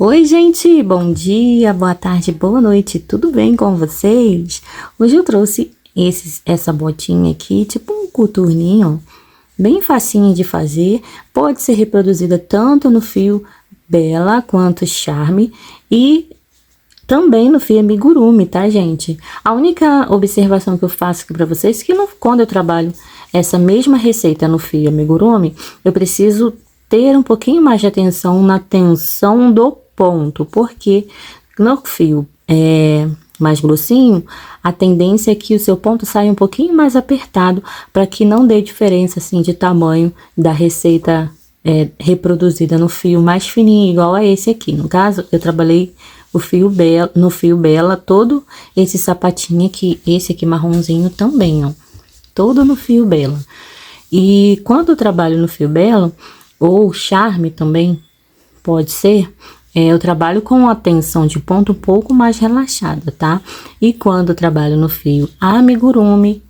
Oi, gente, bom dia, boa tarde, boa noite, tudo bem com vocês? Hoje eu trouxe essa botinha aqui, tipo um coturninho, bem facinho de fazer, pode ser reproduzida tanto no fio Bela quanto Charme e também no fio amigurumi, tá, gente? A única observação que eu faço aqui pra vocês é que quando eu trabalho essa mesma receita no fio amigurumi, eu preciso ter um pouquinho mais de atenção na tensão do ponto, porque no fio mais grossinho, a tendência é que o seu ponto saia um pouquinho mais apertado, para que não dê diferença assim de tamanho da receita reproduzida no fio mais fininho, igual a esse aqui. No caso, eu trabalhei no fio Bela, todo esse sapatinho aqui, esse aqui marronzinho também, ó, todo no fio Bela. E quando eu trabalho no fio Bela, ou Charme também, pode ser, eu trabalho com a tensão de ponto um pouco mais relaxada, tá? E quando eu trabalho no fio amigurumi,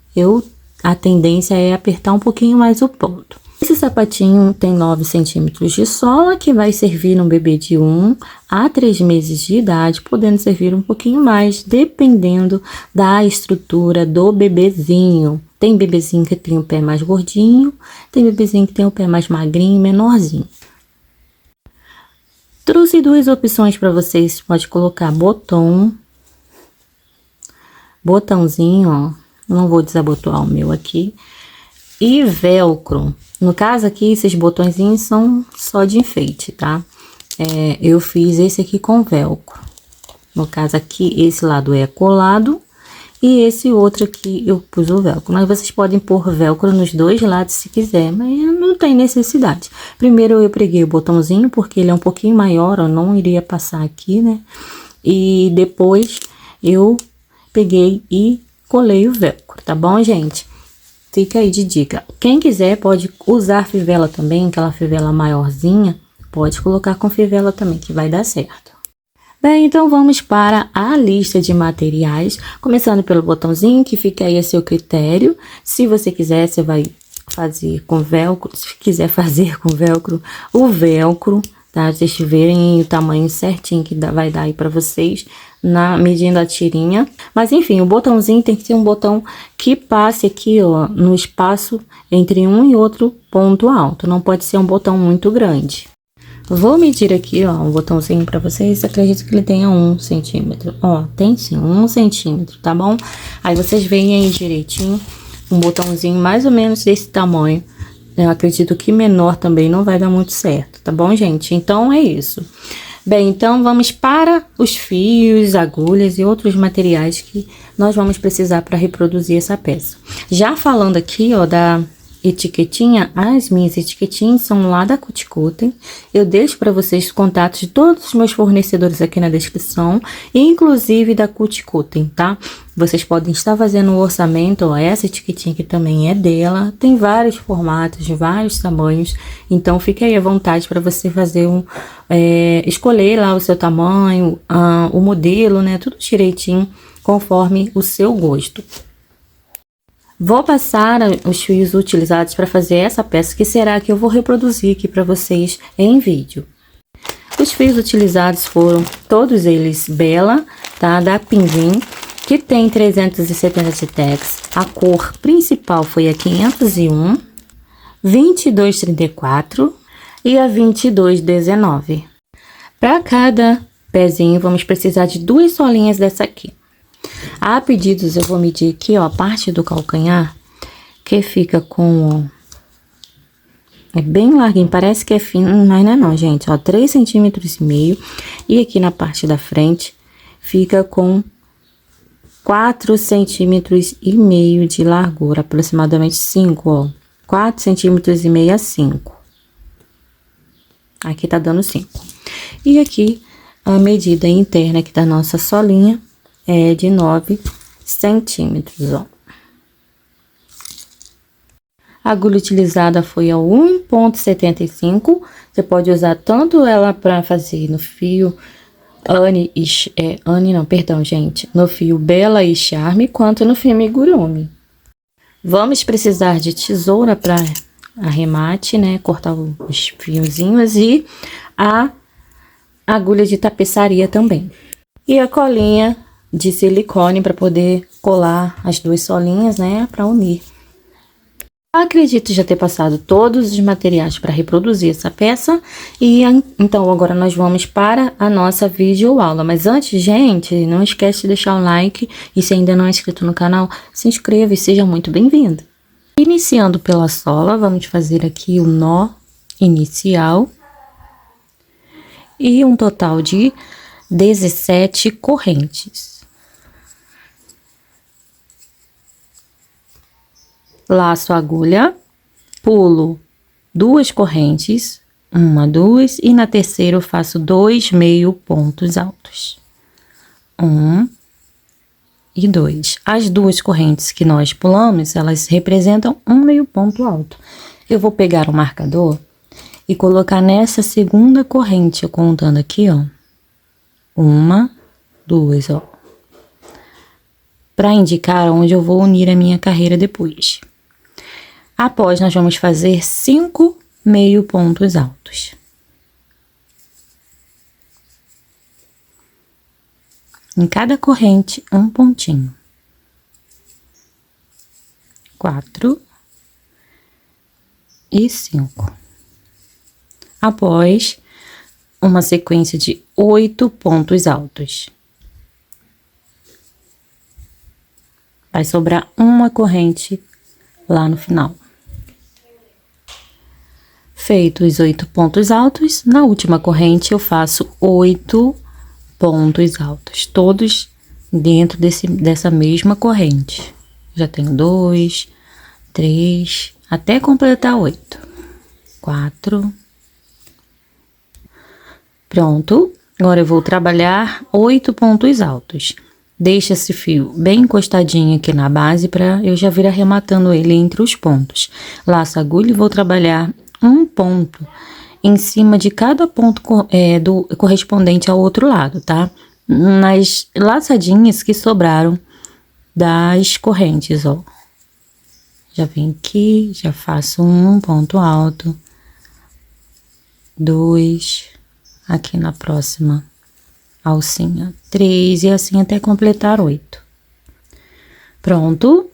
a tendência é apertar um pouquinho mais o ponto. Esse sapatinho tem 9 centímetros de sola, que vai servir num bebê de 1 a 3 meses de idade, podendo servir um pouquinho mais, dependendo da estrutura do bebezinho. Tem bebezinho que tem o pé mais gordinho, tem bebezinho que tem o pé mais magrinho, menorzinho. Trouxe duas opções para vocês, pode colocar botãozinho, ó, não vou desabotoar o meu aqui, e velcro. No caso aqui, esses botõezinhos são só de enfeite, tá? Eu fiz esse aqui com velcro. No caso aqui, esse lado é colado e esse outro aqui eu pus o velcro. Mas vocês podem pôr velcro nos dois lados se quiser, mas não tem necessidade. Primeiro eu preguei o botãozinho porque ele é um pouquinho maior, eu não iria passar aqui, né? E depois eu peguei e colei o velcro, tá bom, gente? Fica aí de dica. Quem quiser pode usar fivela também, aquela fivela maiorzinha, pode colocar com fivela também, que vai dar certo. Bem, então vamos para a lista de materiais, começando pelo botãozinho, que fica aí a seu critério. Se você quiser, você vai fazer com velcro, se quiser fazer com velcro, o velcro, tá? Vocês verem o tamanho certinho que vai dar aí para vocês, medindo a tirinha. Mas enfim, o botãozinho tem que ser um botão que passe aqui, ó, no espaço entre um e outro ponto alto. Não pode ser um botão muito grande. Vou medir aqui, ó, um botãozinho para vocês. Acredito que ele tenha 1 centímetro. Ó, tem sim, 1 centímetro, tá bom? Aí vocês veem aí direitinho, um botãozinho mais ou menos desse tamanho. Eu acredito que menor também não vai dar muito certo, tá bom, gente? Então, é isso. Bem, então, vamos para os fios, agulhas e outros materiais que nós vamos precisar para reproduzir essa peça. Já falando aqui, ó, da etiquetinha, as minhas etiquetinhas são lá da Cuticutem. Eu deixo para vocês os contatos de todos os meus fornecedores aqui na descrição, inclusive da Cuticutem, tá? Vocês podem estar fazendo um orçamento, ó, essa etiquetinha aqui também é dela, tem vários formatos, de vários tamanhos, então fique aí à vontade para você fazer escolher lá o seu tamanho, o modelo, né, tudo direitinho, conforme o seu gosto. Vou passar os fios utilizados para fazer essa peça, que será que eu vou reproduzir aqui para vocês em vídeo. Os fios utilizados foram todos eles Bela, tá? Da Pinvin, que tem 370 de tex. A cor principal foi a 501, 2234 e a 2219. Para cada pezinho, vamos precisar de 2 solinhas dessa aqui. A pedidos, eu vou medir aqui, ó, a parte do calcanhar, que fica com, ó, é bem larguinho, parece que é fino, mas não é não, gente, ó, 3,5 centímetros. E aqui na parte da frente, fica com 4,5 centímetros de largura, aproximadamente 5, ó, 4,5 centímetros a 5. Aqui tá dando 5. E aqui, a medida interna aqui da nossa solinha, é de 9 centímetros, ó. A agulha utilizada foi a 1,75. Você pode usar tanto ela para fazer no fio no fio Bela e Charme, quanto no fio amigurumi. Vamos precisar de tesoura para arremate, né? Cortar os fiozinhos e a agulha de tapeçaria também. E a colinha de silicone para poder colar as duas solinhas, né, para unir. Acredito já ter passado todos os materiais para reproduzir essa peça e então agora nós vamos para a nossa videoaula. Mas antes, gente, não esquece de deixar o like e se ainda não é inscrito no canal, se inscreva e seja muito bem-vindo. Iniciando pela sola, vamos fazer aqui o nó inicial e um total de 17 correntes. Laço a agulha, pulo 2 correntes, 1, 2, e na terceira eu faço 2 meio pontos altos. 1 e 2. As 2 correntes que nós pulamos, elas representam um meio ponto alto. Eu vou pegar o marcador e colocar nessa segunda corrente, eu contando aqui, ó. 1, 2, ó. Para indicar onde eu vou unir a minha carreira depois. Após, nós vamos fazer 5 meio pontos altos. Em cada corrente, um pontinho. 4 e 5. Após, uma sequência de 8 pontos altos. Vai sobrar uma corrente lá no final. Feitos os 8 pontos altos, na última corrente eu faço 8 pontos altos, todos dentro dessa mesma corrente. Já tenho 2, 3, até completar 8. 4. Pronto. Agora eu vou trabalhar 8 pontos altos. Deixa esse fio bem encostadinho aqui na base para eu já vir arrematando ele entre os pontos. Laço a agulha e vou trabalhar um ponto em cima de cada ponto correspondente ao outro lado, tá? Nas laçadinhas que sobraram das correntes, ó. Já venho aqui, já faço um ponto alto, 2, aqui na próxima alcinha, 3 e assim até completar 8. Pronto.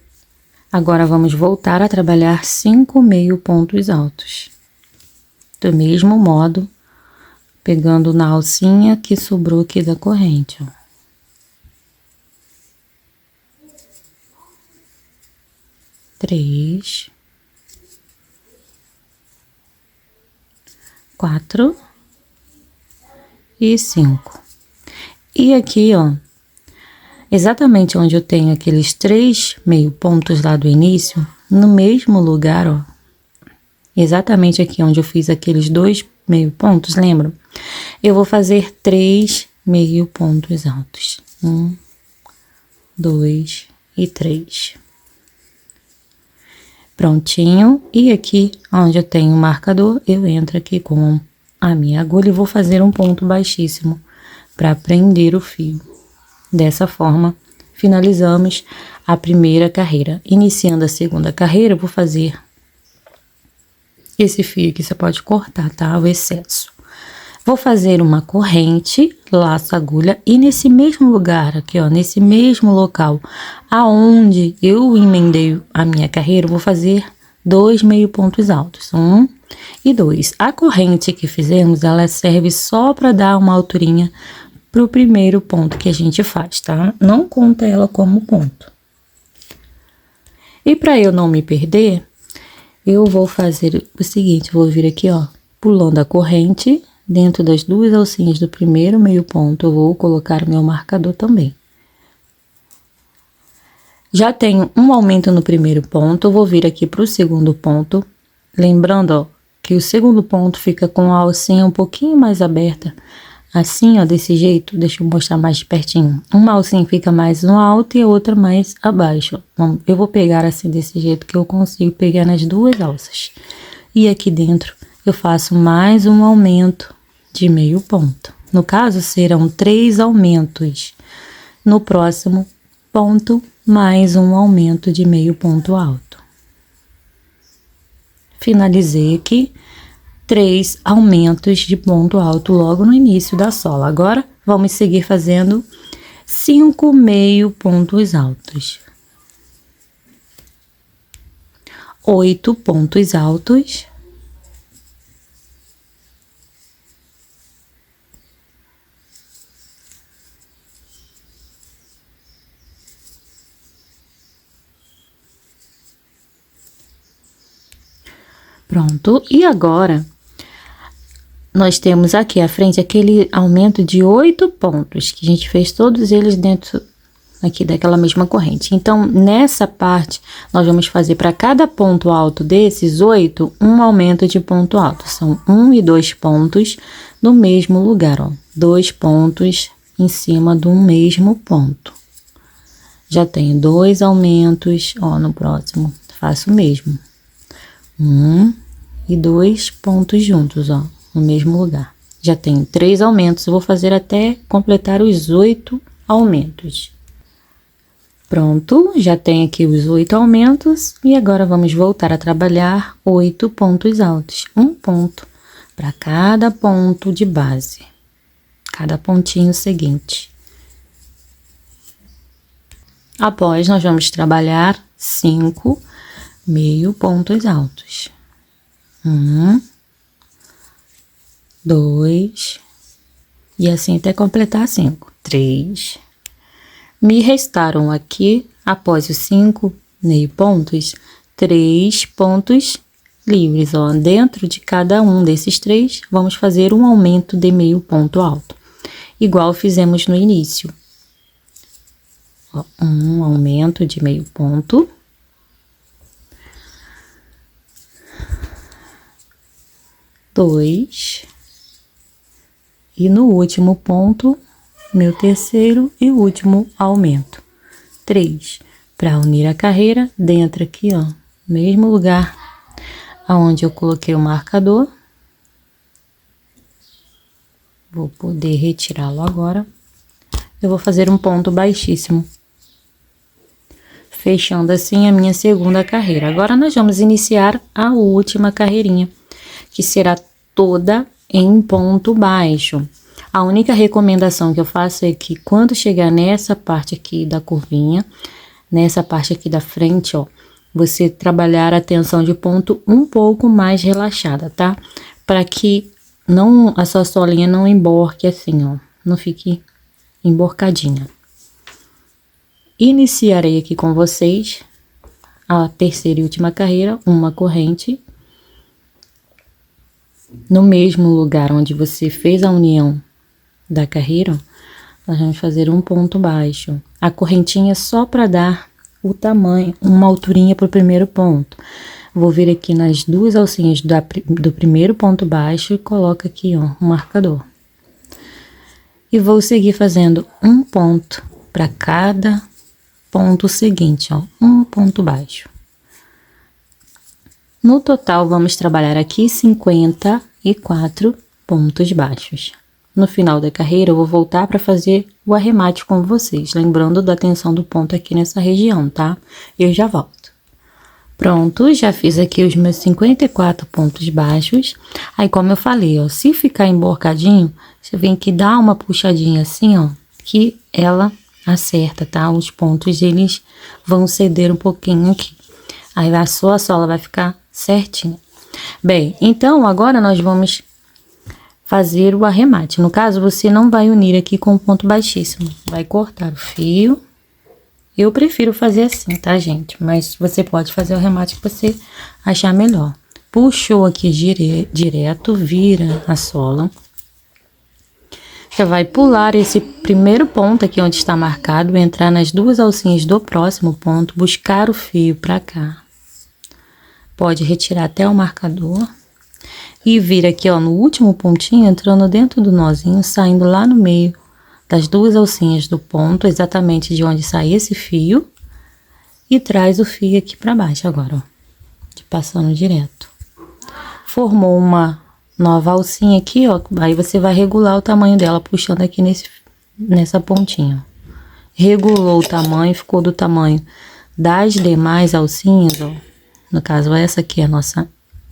Agora vamos voltar a trabalhar 5 meio pontos altos. Do mesmo modo, pegando na alcinha que sobrou aqui da corrente, ó. 3, 4 e 5. E aqui, ó, exatamente onde eu tenho aqueles 3 meio pontos lá do início, no mesmo lugar, ó, exatamente aqui onde eu fiz aqueles 2 meio pontos, lembram? Eu vou fazer 3 meio pontos altos. 1, 2 e 3. Prontinho. E aqui, onde eu tenho o marcador, eu entro aqui com a minha agulha e vou fazer um ponto baixíssimo para prender o fio. Dessa forma, finalizamos a primeira carreira. Iniciando a segunda carreira, eu vou fazer esse fio aqui, você pode cortar, tá? O excesso. Vou fazer uma corrente, laço a agulha e nesse mesmo lugar aqui, ó, nesse mesmo local aonde eu emendei a minha carreira, eu vou fazer 2 meio pontos altos, 1 e 2. A corrente que fizemos, ela serve só para dar uma alturinha pro primeiro ponto que a gente faz, tá? Não conta ela como ponto. E para eu não me perder, eu vou fazer o seguinte, vou vir aqui, ó, pulando a corrente, dentro das 2 alcinhas do primeiro meio ponto, eu vou colocar meu marcador também. Já tenho um aumento no primeiro ponto, eu vou vir aqui pro segundo ponto, lembrando, ó, que o segundo ponto fica com a alcinha um pouquinho mais aberta, assim, ó, desse jeito. Deixa eu mostrar mais pertinho. Uma alcinha fica mais no alto e a outra mais abaixo. Eu vou pegar assim, desse jeito que eu consigo pegar nas 2 alças. E aqui dentro eu faço mais um aumento de meio ponto. No caso, serão 3 aumentos. No próximo ponto, mais um aumento de meio ponto alto. Finalizei aqui. 3 aumentos de ponto alto logo no início da sola. Agora, vamos seguir fazendo 5 meio pontos altos. 8 pontos altos. Pronto, e agora nós temos aqui à frente aquele aumento de 8 pontos, que a gente fez todos eles dentro aqui daquela mesma corrente. Então, nessa parte, nós vamos fazer para cada ponto alto desses 8, um aumento de ponto alto. São 1 e 2 pontos no mesmo lugar, ó. 2 pontos em cima do mesmo ponto. Já tenho 2 aumentos, ó, no próximo faço o mesmo. 1 e 2 pontos juntos, ó, no mesmo lugar. Já tenho 3 aumentos, eu vou fazer até completar os 8 aumentos. Pronto, já tenho aqui os 8 aumentos e agora vamos voltar a trabalhar 8 pontos altos. Um ponto para cada ponto de base, cada pontinho seguinte. Após, nós vamos trabalhar 5 meio pontos altos. 1, 2, e assim até completar 5. 3. Me restaram aqui, após os 5 meio pontos, 3 pontos livres, ó. Dentro de cada um desses 3, vamos fazer um aumento de meio ponto alto, igual fizemos no início. Ó, um aumento de meio ponto. 2, e no último ponto, meu terceiro e último aumento. 3, para unir a carreira dentro aqui, ó, mesmo lugar aonde eu coloquei o marcador. Vou poder retirá-lo agora. Eu vou fazer um ponto baixíssimo, fechando assim a minha segunda carreira. Agora, nós vamos iniciar a última carreirinha, que será toda em ponto baixo. A única recomendação que eu faço é que quando chegar nessa parte aqui da curvinha, nessa parte aqui da frente, ó, você trabalhar a tensão de ponto um pouco mais relaxada, tá? Para que não, a sua solinha não emborque assim, ó, não fique emborcadinha. Iniciarei aqui com vocês a terceira e última carreira, uma corrente. No mesmo lugar onde você fez a união da carreira, nós vamos fazer um ponto baixo. A correntinha é só para dar o tamanho, uma alturinha para o primeiro ponto. Vou vir aqui nas 2 alcinhas do primeiro ponto baixo e coloco aqui, ó, um marcador. E vou seguir fazendo um ponto para cada ponto seguinte, ó, um ponto baixo. No total, vamos trabalhar aqui 54 pontos baixos. No final da carreira, eu vou voltar para fazer o arremate com vocês, lembrando da tensão do ponto aqui nessa região, tá? Eu já volto. Pronto, já fiz aqui os meus 54 pontos baixos. Aí, como eu falei, ó, se ficar emborcadinho, você vem aqui dar uma puxadinha assim, ó, que ela acerta, tá? Os pontos, eles vão ceder um pouquinho aqui. Aí, a sua sola vai ficar certinho. Bem, então agora nós vamos fazer o arremate. No caso, você não vai unir aqui com o ponto baixíssimo, vai cortar o fio. Eu prefiro fazer assim, tá, gente? Mas você pode fazer o arremate que você achar melhor. Puxou aqui direto, vira a sola. Você vai pular esse primeiro ponto aqui onde está marcado, entrar nas 2 alcinhas do próximo ponto, buscar o fio pra cá. Pode retirar até o marcador e vir aqui, ó, no último pontinho, entrando dentro do nozinho, saindo lá no meio das 2 alcinhas do ponto, exatamente de onde sai esse fio, e traz o fio aqui para baixo agora, ó, passando direto. Formou uma nova alcinha aqui, ó, aí você vai regular o tamanho dela, puxando aqui nessa pontinha. Regulou o tamanho, ficou do tamanho das demais alcinhas, ó. No caso, essa aqui é a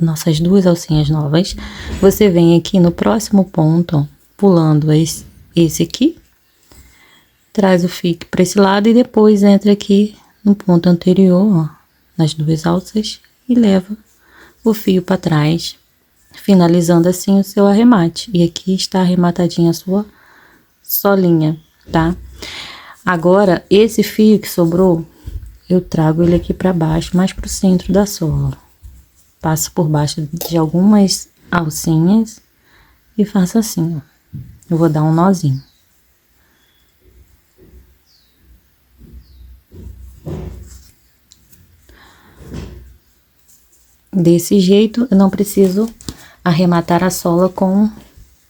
nossas duas alcinhas novas, você vem aqui no próximo ponto, ó, pulando esse aqui, traz o fio para esse lado e depois entra aqui no ponto anterior, ó, nas duas alças e leva o fio para trás, finalizando assim o seu arremate. E aqui está arrematadinha a sua solinha, tá? Agora, esse fio que sobrou, eu trago ele aqui para baixo, mais pro centro da sola. Passo por baixo de algumas alcinhas e faço assim, ó. Eu vou dar um nozinho. Desse jeito, eu não preciso arrematar a sola com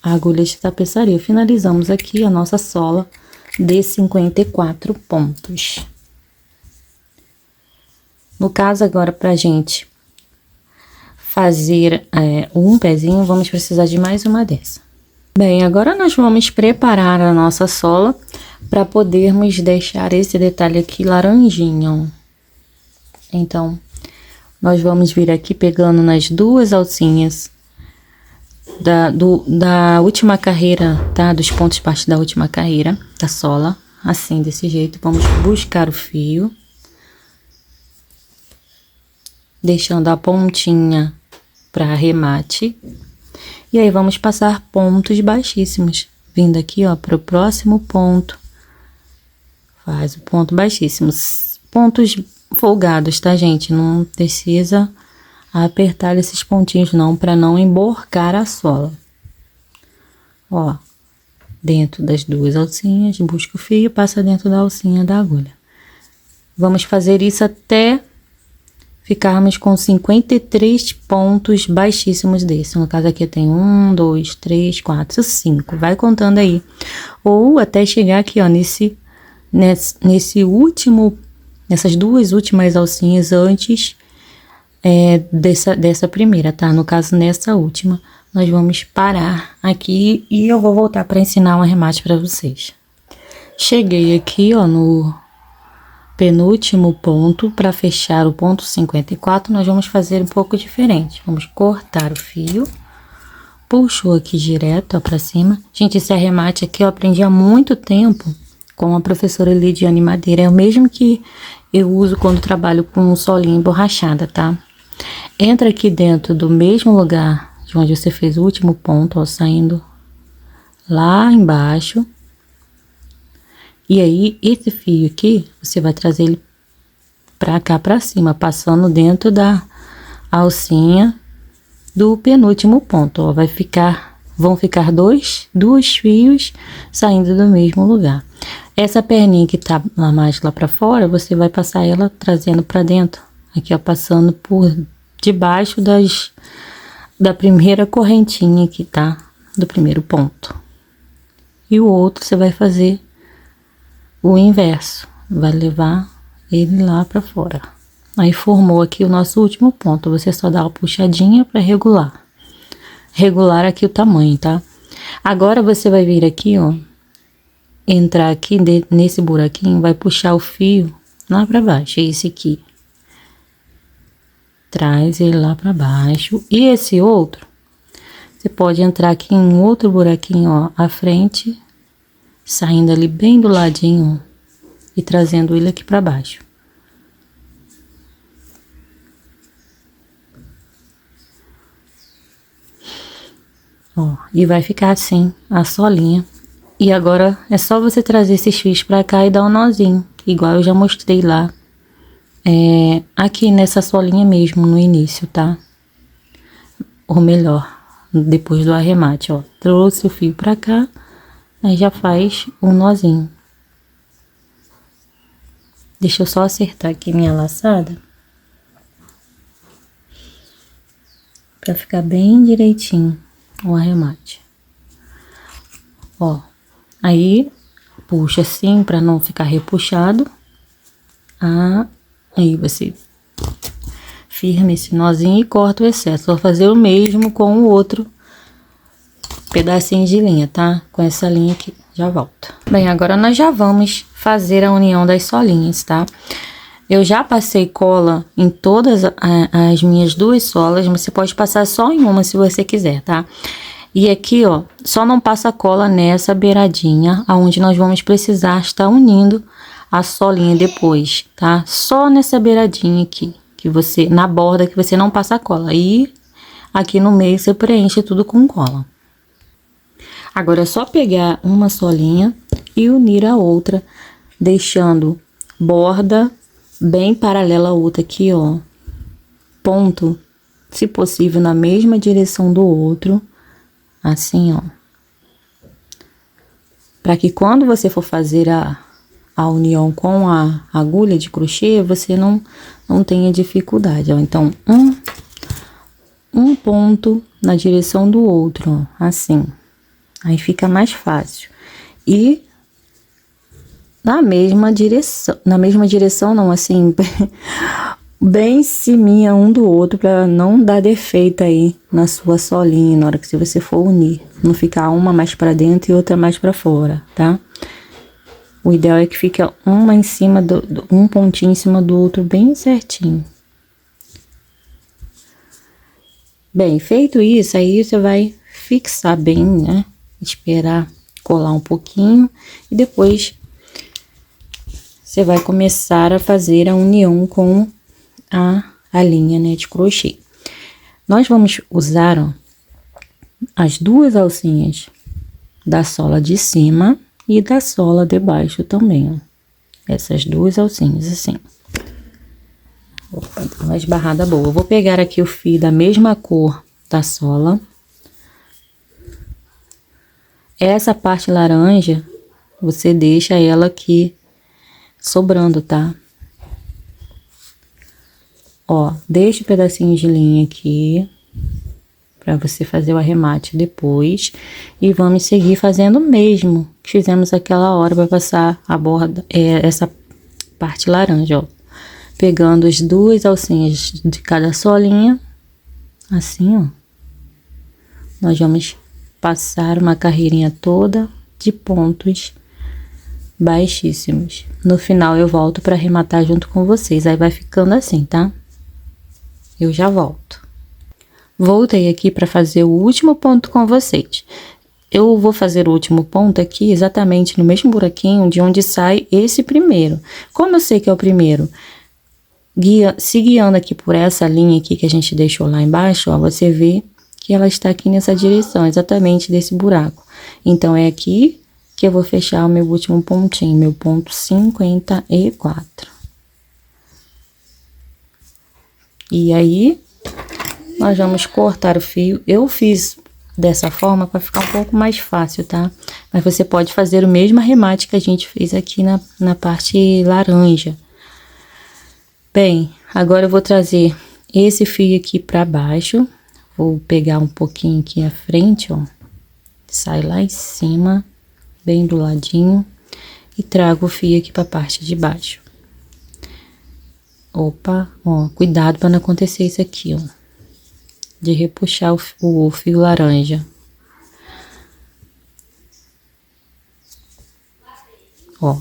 a agulha de tapeçaria. Finalizamos aqui a nossa sola de 54 pontos. No caso, agora, pra gente fazer um pezinho, vamos precisar de mais uma dessa. Bem, agora nós vamos preparar a nossa sola para podermos deixar esse detalhe aqui laranjinho. Então, nós vamos vir aqui pegando nas duas alcinhas da última carreira, tá? Dos pontos de parte da última carreira da sola, assim, desse jeito. Vamos buscar o fio, deixando a pontinha para arremate. E aí, vamos passar pontos baixíssimos, vindo aqui, ó, para o próximo ponto. Faz o ponto baixíssimo. Pontos folgados, tá, gente? Não precisa apertar esses pontinhos, não, para não emborcar a sola. Ó, dentro das duas alcinhas, busca o fio, passa dentro da alcinha da agulha. Vamos fazer isso até ficarmos com 53 pontos baixíssimos desse. No caso aqui tem 1, 2, 3, 4, 5. Vai contando aí. Ou até chegar aqui, ó, nesse último, nessas duas últimas alcinhas antes dessa primeira, tá? No caso, nessa última, nós vamos parar aqui e eu vou voltar para ensinar um arremate para vocês. Cheguei aqui, ó, no penúltimo ponto. Para fechar o ponto 54, nós vamos fazer um pouco diferente. Vamos cortar o fio, puxou aqui direto, ó, para cima. Gente, esse arremate aqui eu aprendi há muito tempo com a professora Lidiane Madeira. É o mesmo que eu uso quando trabalho com solinha emborrachada, tá? Entra aqui dentro do mesmo lugar de onde você fez o último ponto, ó, saindo lá embaixo. E aí, esse fio aqui, você vai trazer ele pra cá, pra cima, passando dentro da alcinha do penúltimo ponto, ó. Vão ficar dois fios saindo do mesmo lugar. Essa perninha que tá mais lá pra fora, você vai passar ela trazendo pra dentro. Aqui, ó, passando por debaixo da primeira correntinha aqui, tá? Do primeiro ponto. E o outro você vai fazer o inverso, vai levar ele lá pra fora. Aí formou aqui o nosso último ponto. Você só dá uma puxadinha para regular aqui o tamanho, tá? Agora você vai vir aqui, ó, entrar aqui nesse buraquinho, vai puxar o fio lá para baixo, é esse aqui. Traz ele lá para baixo. E esse outro, você pode entrar aqui em outro buraquinho, ó, à frente, saindo ali bem do ladinho, ó, e trazendo ele aqui para baixo. Ó, e vai ficar assim a solinha. E agora é só você trazer esses fios pra cá e dar um nozinho, igual eu já mostrei lá, aqui nessa solinha mesmo no início, tá? Ou melhor, depois do arremate, ó, trouxe o fio pra cá, aí já faz um nozinho. Deixa eu só acertar aqui minha laçada, pra ficar bem direitinho o arremate. Ó, aí puxa assim pra não ficar repuxado. Aí você firma esse nozinho e corta o excesso. Vou fazer o mesmo com o outro pedacinho de linha, tá? Com essa linha aqui, já volto. Bem, agora nós já vamos fazer a união das solinhas, tá? Eu já passei cola em todas as minhas duas solas, mas você pode passar só em uma se você quiser, tá? E aqui, ó, só não passa cola nessa beiradinha, aonde nós vamos precisar estar unindo a solinha depois, tá? Só nessa beiradinha aqui, que você, na borda que você não passa cola. E aqui no meio você preenche tudo com cola. Agora é só pegar uma solinha e unir a outra, deixando borda bem paralela à outra aqui, ó. Ponto, se possível, na mesma direção do outro. Assim, ó. Para que quando você for fazer a união com a agulha de crochê, você não tenha dificuldade, ó. Então, um ponto na direção do outro, ó. Assim. Aí fica mais fácil. E na mesma direção não, assim, bem em cima um do outro, para não dar defeito aí na sua solinha, na hora que você for unir. Não ficar uma mais para dentro e outra mais para fora, tá? O ideal é que fique uma em cima um pontinho em cima do outro, bem certinho. Bem, feito isso, aí você vai fixar bem, né? Esperar colar um pouquinho e depois você vai começar a fazer a união com a linha, né, de crochê. Nós vamos usar, ó, as duas alcinhas da sola de cima e da sola de baixo também, ó. Essas duas alcinhas, assim. Opa, deu uma esbarrada boa. Eu vou pegar aqui o fio da mesma cor da sola. Essa parte laranja, você deixa ela aqui sobrando, tá? Ó, deixa um pedacinho de linha aqui, pra você fazer o arremate depois. E vamos seguir fazendo o mesmo que fizemos aquela hora pra passar a borda, essa parte laranja, ó. Pegando as duas alcinhas de cada solinha, assim, ó. Nós vamos passar uma carreirinha toda de pontos baixíssimos. No final eu volto para arrematar junto com vocês, aí vai ficando assim, tá? Eu já volto. Voltei aqui para fazer o último ponto com vocês. Eu vou fazer o último ponto aqui exatamente no mesmo buraquinho de onde sai esse primeiro. Como eu sei que é o primeiro, se guiando aqui por essa linha aqui que a gente deixou lá embaixo, ó, você vê que ela está aqui nessa direção, exatamente desse buraco. Então, é aqui que eu vou fechar o meu último pontinho, meu ponto 54. E aí, nós vamos cortar o fio. Eu fiz dessa forma para ficar um pouco mais fácil, tá? Mas você pode fazer o mesmo arremate que a gente fez aqui na parte laranja. Bem, agora eu vou trazer esse fio aqui para baixo. Vou pegar um pouquinho aqui à frente, ó. Sai lá em cima, bem do ladinho. E trago o fio aqui para a parte de baixo. Opa, ó, cuidado para não acontecer isso aqui, ó. De repuxar o fio laranja. Ó.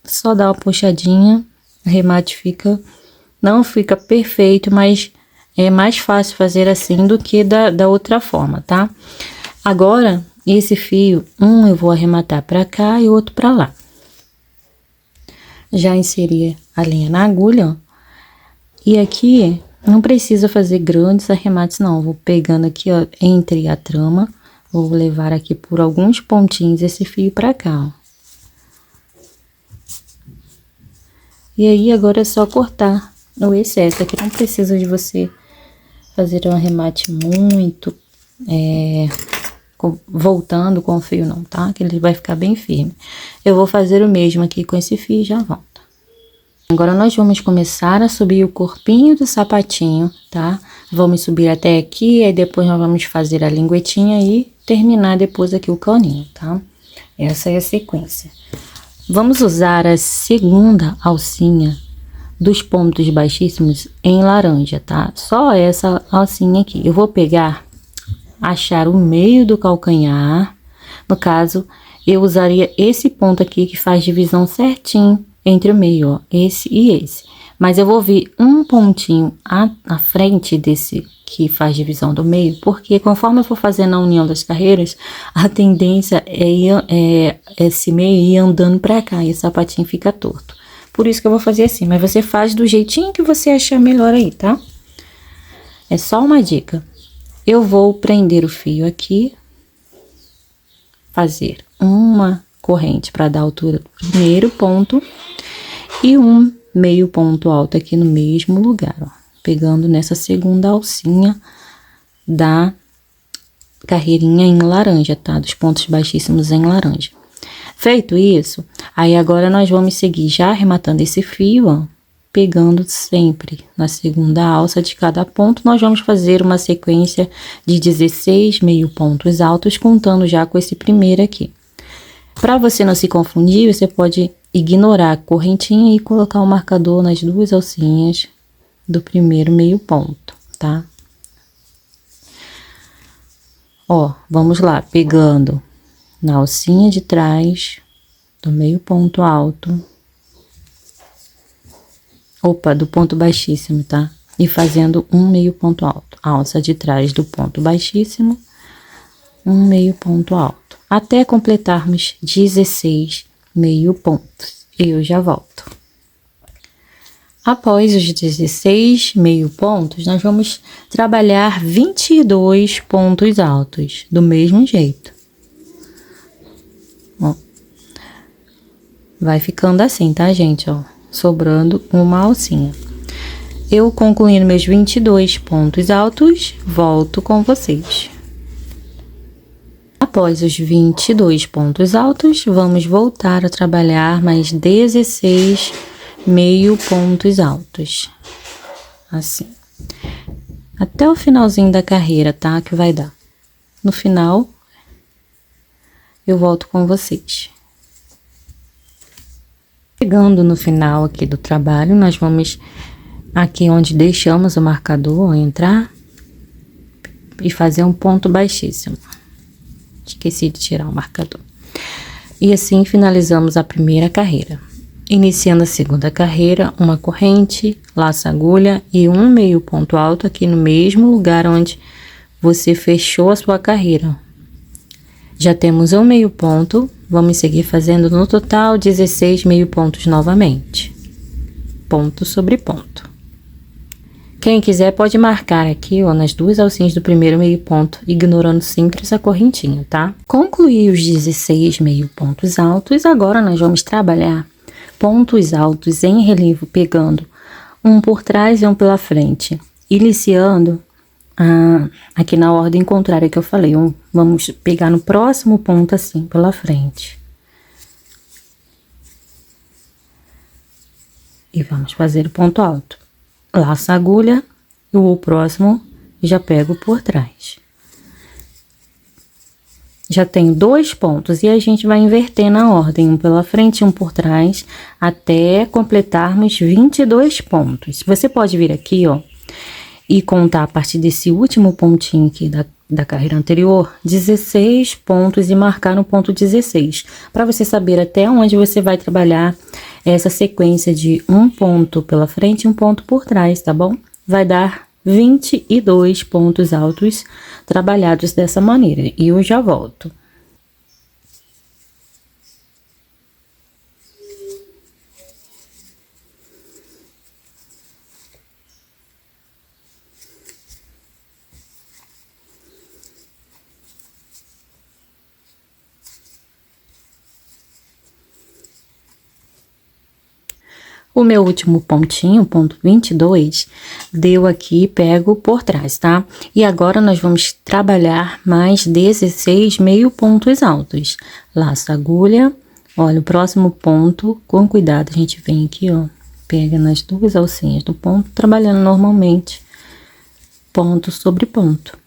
Só dá uma puxadinha, o remate não fica perfeito, mas é mais fácil fazer assim do que da outra forma, tá? Agora, esse fio, eu vou arrematar pra cá e outro pra lá. Já inseri a linha na agulha, ó. E aqui, não precisa fazer grandes arremates, não. Vou pegando aqui, ó, entre a trama, vou levar aqui por alguns pontinhos esse fio pra cá, ó. E aí, agora é só cortar o excesso. Aqui não precisa de você fazer um arremate muito, voltando com o fio não, tá? Que ele vai ficar bem firme. Eu vou fazer o mesmo aqui com esse fio e já volto. Agora, nós vamos começar a subir o corpinho do sapatinho, tá? Vamos subir até aqui, aí depois nós vamos fazer a linguetinha e terminar depois aqui o caninho, tá? Essa é a sequência. Vamos usar a segunda alcinha dos pontos baixíssimos em laranja, tá? Só essa alcinha aqui. Eu vou pegar, achar o meio do calcanhar. No caso, eu usaria esse ponto aqui que faz divisão certinho entre o meio, ó, esse e esse. Mas eu vou vir um pontinho à frente desse que faz divisão do meio, porque conforme eu for fazendo a união das carreiras, a tendência é esse meio ir andando pra cá e o sapatinho fica torto. Por isso que eu vou fazer assim, mas você faz do jeitinho que você achar melhor aí, tá? É só uma dica. Eu vou prender o fio aqui, fazer uma corrente para dar a altura do primeiro ponto e um meio ponto alto aqui no mesmo lugar, ó. Pegando nessa segunda alcinha da carreirinha em laranja, tá? Dos pontos baixíssimos em laranja. Feito isso, aí agora nós vamos seguir já arrematando esse fio, ó. Pegando sempre na segunda alça de cada ponto, nós vamos fazer uma sequência de 16 meio pontos altos, contando já com esse primeiro aqui. Para você não se confundir, você pode ignorar a correntinha e colocar o marcador nas duas alcinhas do primeiro meio ponto, tá? Ó, vamos lá, pegando na alcinha de trás do meio ponto alto, do ponto baixíssimo, tá? E fazendo um meio ponto alto, alça de trás do ponto baixíssimo, um meio ponto alto, até completarmos 16 meio pontos. Eu já volto. Após os 16 meio pontos, nós vamos trabalhar 22 pontos altos, do mesmo jeito. Ó. Vai ficando assim, tá, gente? Ó, sobrando uma alcinha. Eu concluindo meus 22 pontos altos, volto com vocês. Após os 22 pontos altos, vamos voltar a trabalhar mais 16 meio pontos altos, assim, até o finalzinho da carreira, tá? Que vai dar. No final, eu volto com vocês. Chegando no final aqui do trabalho, nós vamos aqui onde deixamos o marcador entrar e fazer um ponto baixíssimo. Esqueci de tirar o marcador. E assim finalizamos a primeira carreira. Iniciando a segunda carreira, uma corrente, laço agulha e um meio ponto alto aqui no mesmo lugar onde você fechou a sua carreira. Já temos um meio ponto, vamos seguir fazendo no total 16 meio pontos novamente. Ponto sobre ponto. Quem quiser pode marcar aqui, ó, nas duas alcinhas do primeiro meio ponto, ignorando sempre essa correntinha, tá? Concluí os 16 meio pontos altos, agora nós vamos trabalhar pontos altos em relevo, pegando um por trás e um pela frente, iniciando aqui na ordem contrária que eu falei. Vamos pegar no próximo ponto assim, pela frente. E vamos fazer o ponto alto. Laço a agulha, e o próximo já pego por trás. Já tenho 2 pontos e a gente vai inverter na ordem, um pela frente e um por trás, até completarmos 22 pontos. Você pode vir aqui, ó, e contar a partir desse último pontinho aqui da carreira anterior, 16 pontos e marcar no ponto 16, para você saber até onde você vai trabalhar essa sequência de um ponto pela frente e um ponto por trás, tá bom? Vai dar 22 pontos altos trabalhados dessa maneira. E eu já volto. O meu último pontinho, ponto 22, deu aqui, pego por trás, tá? E agora nós vamos trabalhar mais 16 meio pontos altos. Laço a agulha, olha, o próximo ponto, com cuidado, a gente vem aqui, ó, pega nas duas alcinhas do ponto, trabalhando normalmente, ponto sobre ponto.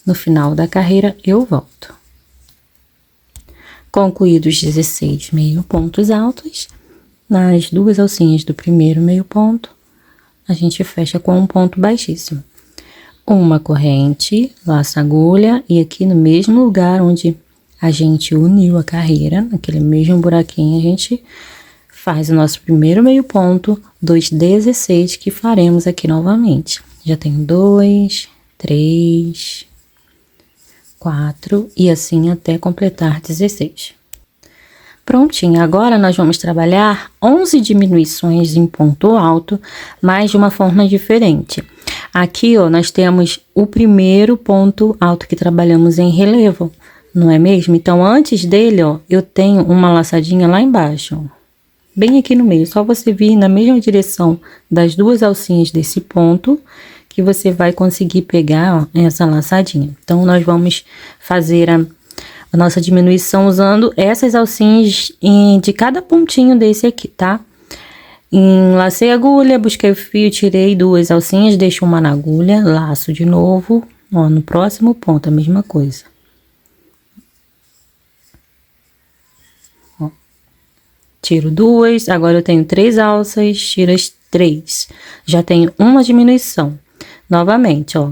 No final da carreira, eu volto. Concluídos 16 meio pontos altos, nas duas alcinhas do primeiro meio ponto, a gente fecha com um ponto baixíssimo. Uma corrente, laço agulha, e aqui no mesmo lugar onde a gente uniu a carreira, naquele mesmo buraquinho, a gente faz o nosso primeiro meio ponto dos 16 que faremos aqui novamente. Já tenho 2, 3, 4 e assim até completar 16. Prontinho, agora nós vamos trabalhar 11 diminuições em ponto alto, mas de uma forma diferente. Aqui, ó, nós temos o primeiro ponto alto que trabalhamos em relevo, não é mesmo? Então, antes dele, ó, eu tenho uma laçadinha lá embaixo, ó, bem aqui no meio. Só você vir na mesma direção das duas alcinhas desse ponto, que você vai conseguir pegar, ó, essa laçadinha. Então, nós vamos fazer a nossa diminuição usando essas alcinhas de cada pontinho desse aqui, tá? Enlacei a agulha, busquei o fio, tirei duas alcinhas, deixo uma na agulha, laço de novo, ó, no próximo ponto, a mesma coisa. Ó, tiro duas, agora eu tenho 3 alças, tiro as 3. Já tenho uma diminuição. Novamente, ó,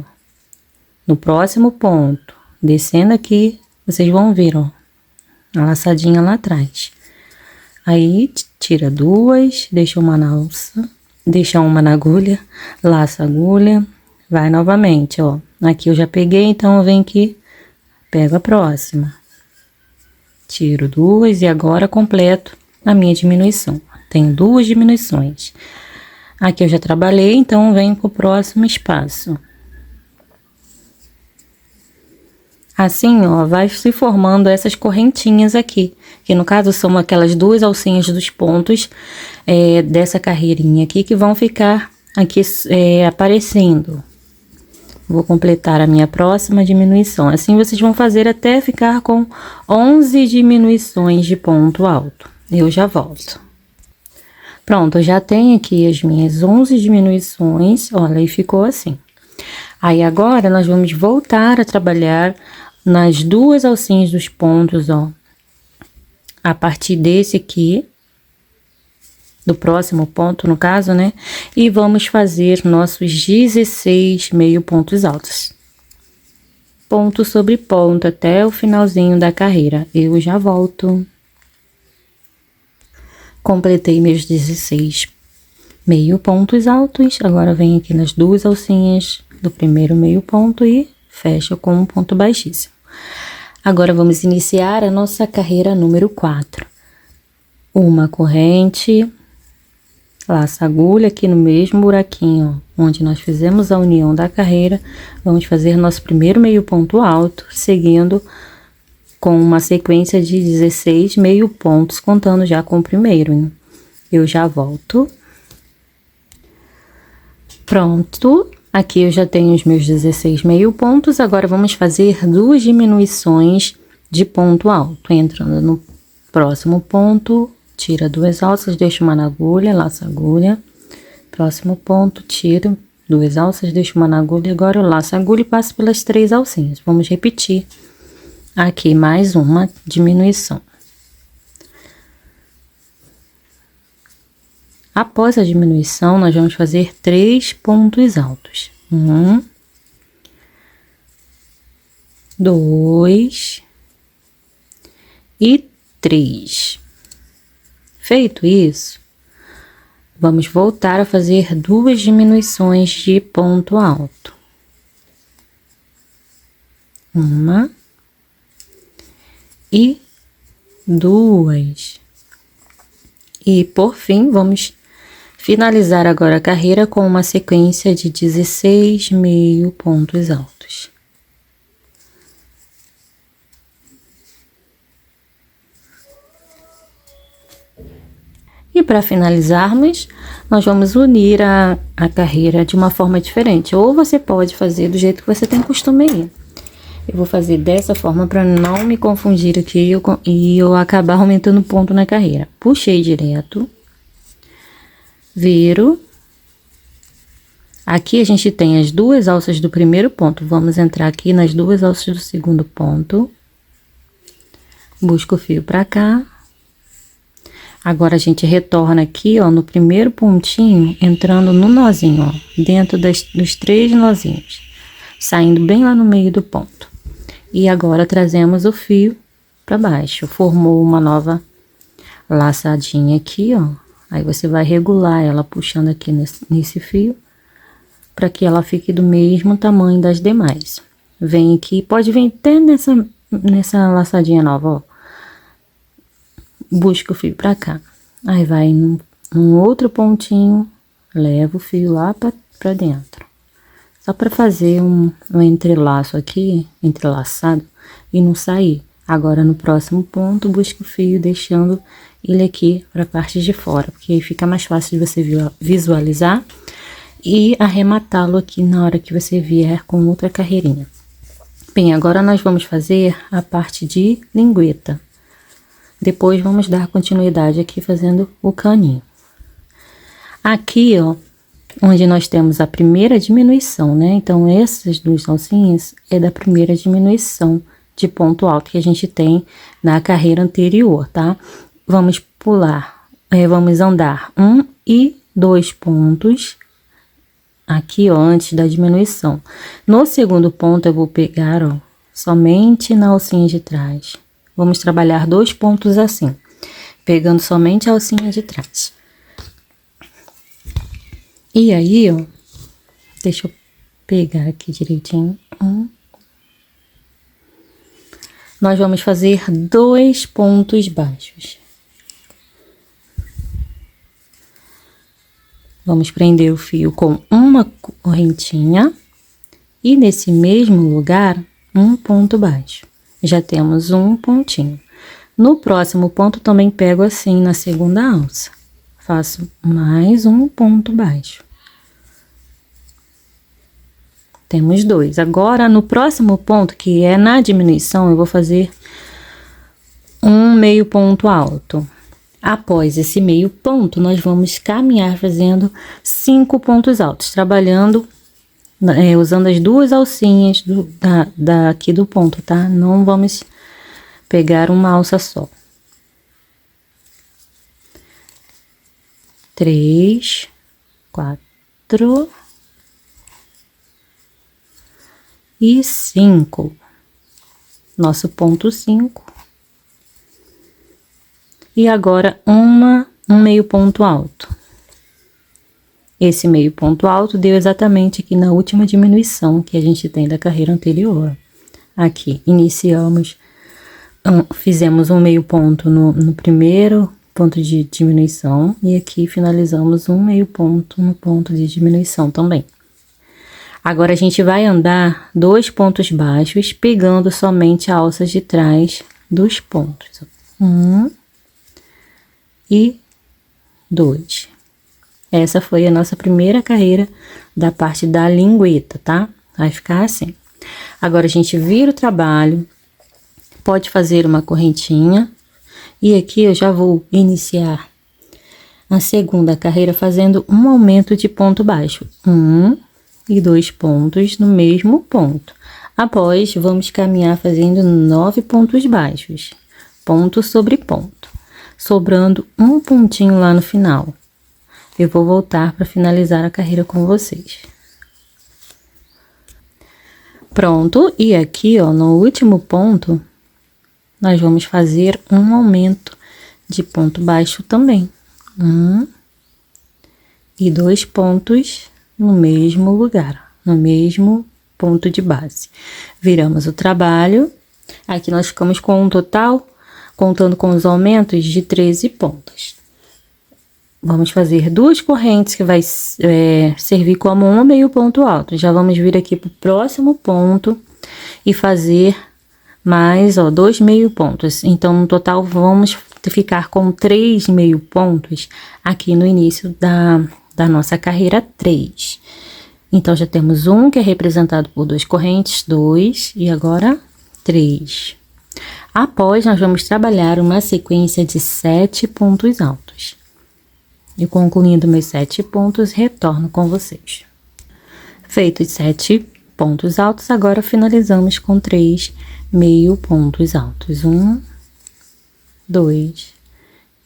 no próximo ponto, descendo aqui, vocês vão ver, ó, a laçadinha lá atrás. Aí, tira duas, deixa uma na alça, deixa uma na agulha, laça a agulha, vai novamente, ó. Aqui eu já peguei, então eu venho aqui, pego a próxima. Tiro duas e agora completo a minha diminuição. Tenho 2 diminuições. Aqui eu já trabalhei, então venho pro próximo espaço. Assim, ó, vai se formando essas correntinhas aqui, que no caso são aquelas 2 alcinhas dos pontos dessa carreirinha aqui, que vão ficar aqui aparecendo. Vou completar a minha próxima diminuição. Assim, vocês vão fazer até ficar com 11 diminuições de ponto alto. Eu já volto. Pronto, eu já tenho aqui as minhas 11 diminuições, olha, e ficou assim. Aí, agora, nós vamos voltar a trabalhar nas 2 alcinhas dos pontos, ó. A partir desse aqui, do próximo ponto, no caso, né? E vamos fazer nossos 16 meio pontos altos. Ponto sobre ponto até o finalzinho da carreira. Eu já volto. Completei meus 16 meio pontos altos. Agora, venho aqui nas 2 alcinhas do primeiro meio ponto e fecho com um ponto baixíssimo. Agora, vamos iniciar a nossa carreira número 4. Uma corrente, laça a agulha aqui no mesmo buraquinho, ó, onde nós fizemos a união da carreira. Vamos fazer nosso primeiro meio ponto alto, seguindo com uma sequência de 16 meio pontos, contando já com o primeiro, hein? Eu já volto. Pronto. Aqui eu já tenho os meus 16 meio pontos, agora vamos fazer 2 diminuições de ponto alto. Entrando no próximo ponto, tira 2 alças, deixa uma na agulha, laça a agulha. Próximo ponto, tiro 2 alças, deixa uma na agulha, agora eu laço a agulha e passo pelas 3 alcinhas. Vamos repetir aqui mais uma diminuição. Após a diminuição, nós vamos fazer 3 pontos altos. 1, 2 e 3. Feito isso, vamos voltar a fazer 2 diminuições de ponto alto. 1 e 2. E por fim, vamos finalizar agora a carreira com uma sequência de 16 meio pontos altos. E para finalizarmos, nós vamos unir a carreira de uma forma diferente. Ou você pode fazer do jeito que você tem costume aí. Eu vou fazer dessa forma para não me confundir aqui e eu acabar aumentando ponto na carreira. Puxei direto. Viro. Aqui a gente tem as 2 alças do primeiro ponto. Vamos entrar aqui nas 2 alças do segundo ponto. Busco o fio pra cá. Agora a gente retorna aqui, ó, no primeiro pontinho, entrando no nozinho, ó, dentro dos 3 nozinhos, saindo bem lá no meio do ponto. E agora trazemos o fio pra baixo. Formou uma nova laçadinha aqui, ó. Aí você vai regular ela puxando aqui nesse fio, para que ela fique do mesmo tamanho das demais. Vem aqui, pode vir até nessa laçadinha nova, ó. Busca o fio pra cá. Aí vai num outro pontinho, leva o fio lá pra dentro. Só pra fazer um entrelaço aqui, entrelaçado, e não sair. Agora no próximo ponto, busca o fio deixando ele aqui pra parte de fora, porque aí fica mais fácil de você visualizar e arrematá-lo aqui na hora que você vier com outra carreirinha. Bem, agora nós vamos fazer a parte de lingueta. Depois vamos dar continuidade aqui fazendo o caninho. Aqui, ó, onde nós temos a primeira diminuição, né? Então, essas duas alcinhas é da primeira diminuição de ponto alto que a gente tem na carreira anterior, tá? Vamos pular, vamos andar 1 e 2 pontos aqui, ó, antes da diminuição. No segundo ponto, eu vou pegar, ó, somente na alcinha de trás. Vamos trabalhar 2 pontos assim, pegando somente a alcinha de trás. E aí, ó, deixa eu pegar aqui direitinho. Nós vamos fazer 2 pontos baixos. Vamos prender o fio com uma correntinha e nesse mesmo lugar, um ponto baixo. Já temos um pontinho. No próximo ponto, também pego assim na segunda alça. Faço mais um ponto baixo. Temos 2. Agora, no próximo ponto, que é na diminuição, eu vou fazer um meio ponto alto. Após esse meio ponto, nós vamos caminhar fazendo 5 pontos altos, trabalhando usando as duas alcinhas daqui do ponto, tá? Não vamos pegar uma alça só. 3, 4 e 5. Nosso ponto 5. E agora um meio ponto alto. Esse meio ponto alto deu exatamente aqui na última diminuição que a gente tem da carreira anterior. Aqui, iniciamos, fizemos um meio ponto no primeiro ponto de diminuição e aqui finalizamos um meio ponto no ponto de diminuição também. Agora, a gente vai andar 2 pontos baixos, pegando somente a alça de trás dos pontos. 1 e 2. Essa foi a nossa primeira carreira da parte da lingueta, tá? Vai ficar assim. Agora, a gente vira o trabalho, pode fazer uma correntinha. E aqui eu já vou iniciar a segunda carreira fazendo um aumento de ponto baixo. 1 e 2 pontos no mesmo ponto. Após, vamos caminhar fazendo 9 pontos baixos. Ponto sobre ponto. Sobrando um pontinho lá no final. Eu vou voltar para finalizar a carreira com vocês. Pronto, e aqui, ó, no último ponto, nós vamos fazer um aumento de ponto baixo também. 1 e 2 pontos no mesmo lugar, no mesmo ponto de base. Viramos o trabalho. Aqui nós ficamos com um total, contando com os aumentos, de 13 pontos. Vamos fazer 2 correntes que vai servir como um meio ponto alto. Já vamos vir aqui pro próximo ponto e fazer mais, ó, 2 meio pontos. Então, no total, vamos ficar com 3 meio pontos aqui no início da nossa carreira 3. Então, já temos um que é representado por 2 correntes, 2 e agora 3. Após, nós vamos trabalhar uma sequência de 7 pontos altos. E concluindo meus 7 pontos, retorno com vocês. Feitos 7 pontos altos, agora finalizamos com 3 meio pontos altos. 1, 2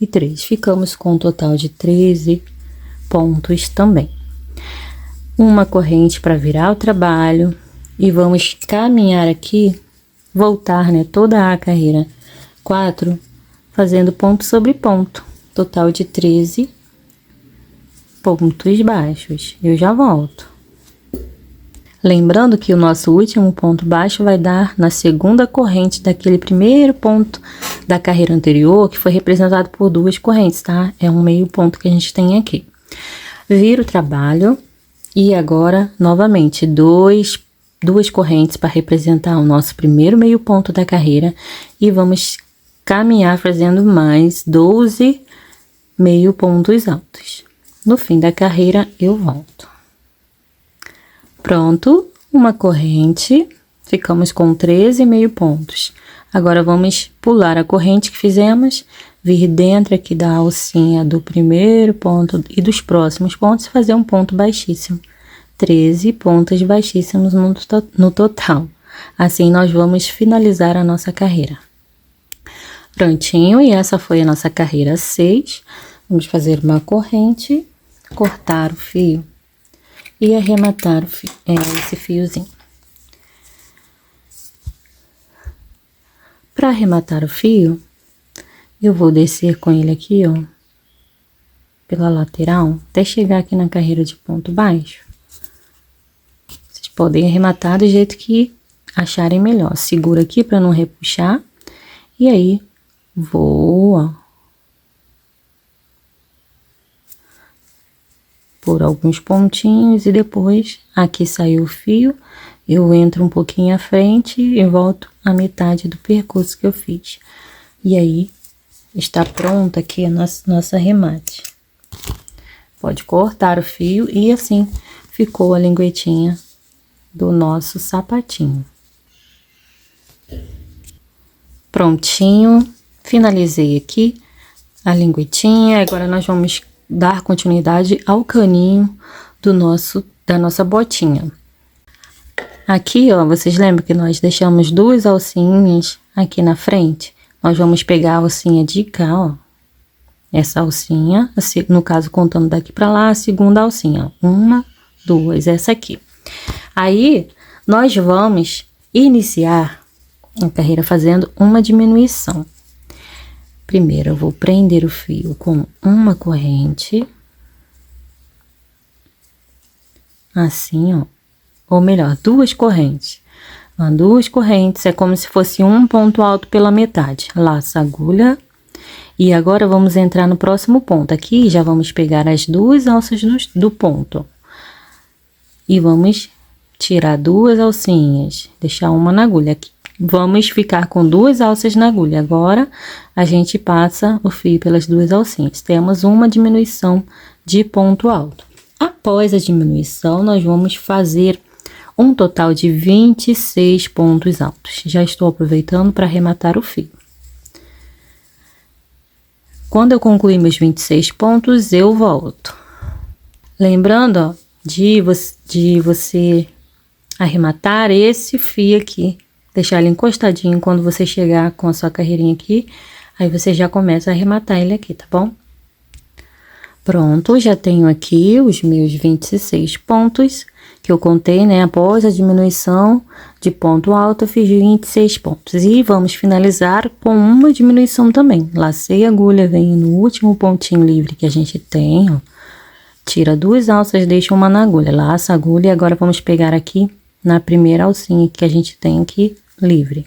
e 3. Ficamos com um total de 13 pontos também. Uma corrente para virar o trabalho e vamos caminhar aqui, voltar, né, toda a carreira 4, fazendo ponto sobre ponto. Total de 13 pontos baixos. Eu já volto. Lembrando que o nosso último ponto baixo vai dar na segunda corrente daquele primeiro ponto da carreira anterior, que foi representado por duas correntes, tá? É um meio ponto que a gente tem aqui. Vira o trabalho e agora, novamente, duas correntes para representar o nosso primeiro meio ponto da carreira e vamos caminhar fazendo mais 12 meio pontos altos. No fim da carreira, eu volto. Pronto, uma corrente, ficamos com 13 meio pontos. Agora, vamos pular a corrente que fizemos, vir dentro aqui da alcinha do primeiro ponto e dos próximos pontos e fazer um ponto baixíssimo. 13 pontos baixíssimos no total. Assim, nós vamos finalizar a nossa carreira. Prontinho, e essa foi a nossa carreira 6. Vamos fazer uma corrente, cortar o fio e arrematar esse fiozinho. Para arrematar o fio, eu vou descer com ele aqui, ó, pela lateral, até chegar aqui na carreira de ponto baixo. Vocês podem arrematar do jeito que acharem melhor. Segura aqui para não repuxar. E aí, vou, ó, por alguns pontinhos e depois aqui saiu o fio, eu entro um pouquinho à frente e volto à metade do percurso que eu fiz. E aí, está pronta aqui a nossa arremate. Pode cortar o fio e assim ficou a linguetinha do nosso sapatinho. Prontinho, finalizei aqui a linguetinha, agora nós vamos dar continuidade ao caninho da nossa botinha. Aqui, ó, vocês lembram que nós deixamos duas alcinhas aqui na frente? Nós vamos pegar a alcinha de cá, ó. Essa alcinha, no caso, contando daqui pra lá, a segunda alcinha, ó. 1, 2, essa aqui. Aí, nós vamos iniciar a carreira fazendo uma diminuição. Primeiro, eu vou prender o fio com uma corrente. Assim, ó. Ou melhor, duas correntes. Duas correntes, é como se fosse um ponto alto pela metade. Laça a agulha. E agora, vamos entrar no próximo ponto. Aqui, já vamos pegar as duas alças do ponto. E vamos tirar duas alcinhas. Deixar uma na agulha aqui. Vamos ficar com duas alças na agulha. Agora, a gente passa o fio pelas duas alcinhas. Temos uma diminuição de ponto alto. Após a diminuição, nós vamos fazer um total de 26 pontos altos. Já estou aproveitando para arrematar o fio. Quando eu concluir meus 26 pontos, eu volto. Lembrando, ó, de você arrematar esse fio aqui. Deixar ele encostadinho quando você chegar com a sua carreirinha aqui. Aí você já começa a arrematar ele aqui, tá bom? Pronto, já tenho aqui os meus 26 pontos que eu contei, né? Após a diminuição de ponto alto, eu fiz 26 pontos. E vamos finalizar com uma diminuição também. Lacei a agulha, venho no último pontinho livre que a gente tem, ó. Tira duas alças, deixa uma na agulha. Laça a agulha e agora vamos pegar aqui na primeira alcinha que a gente tem aqui livre.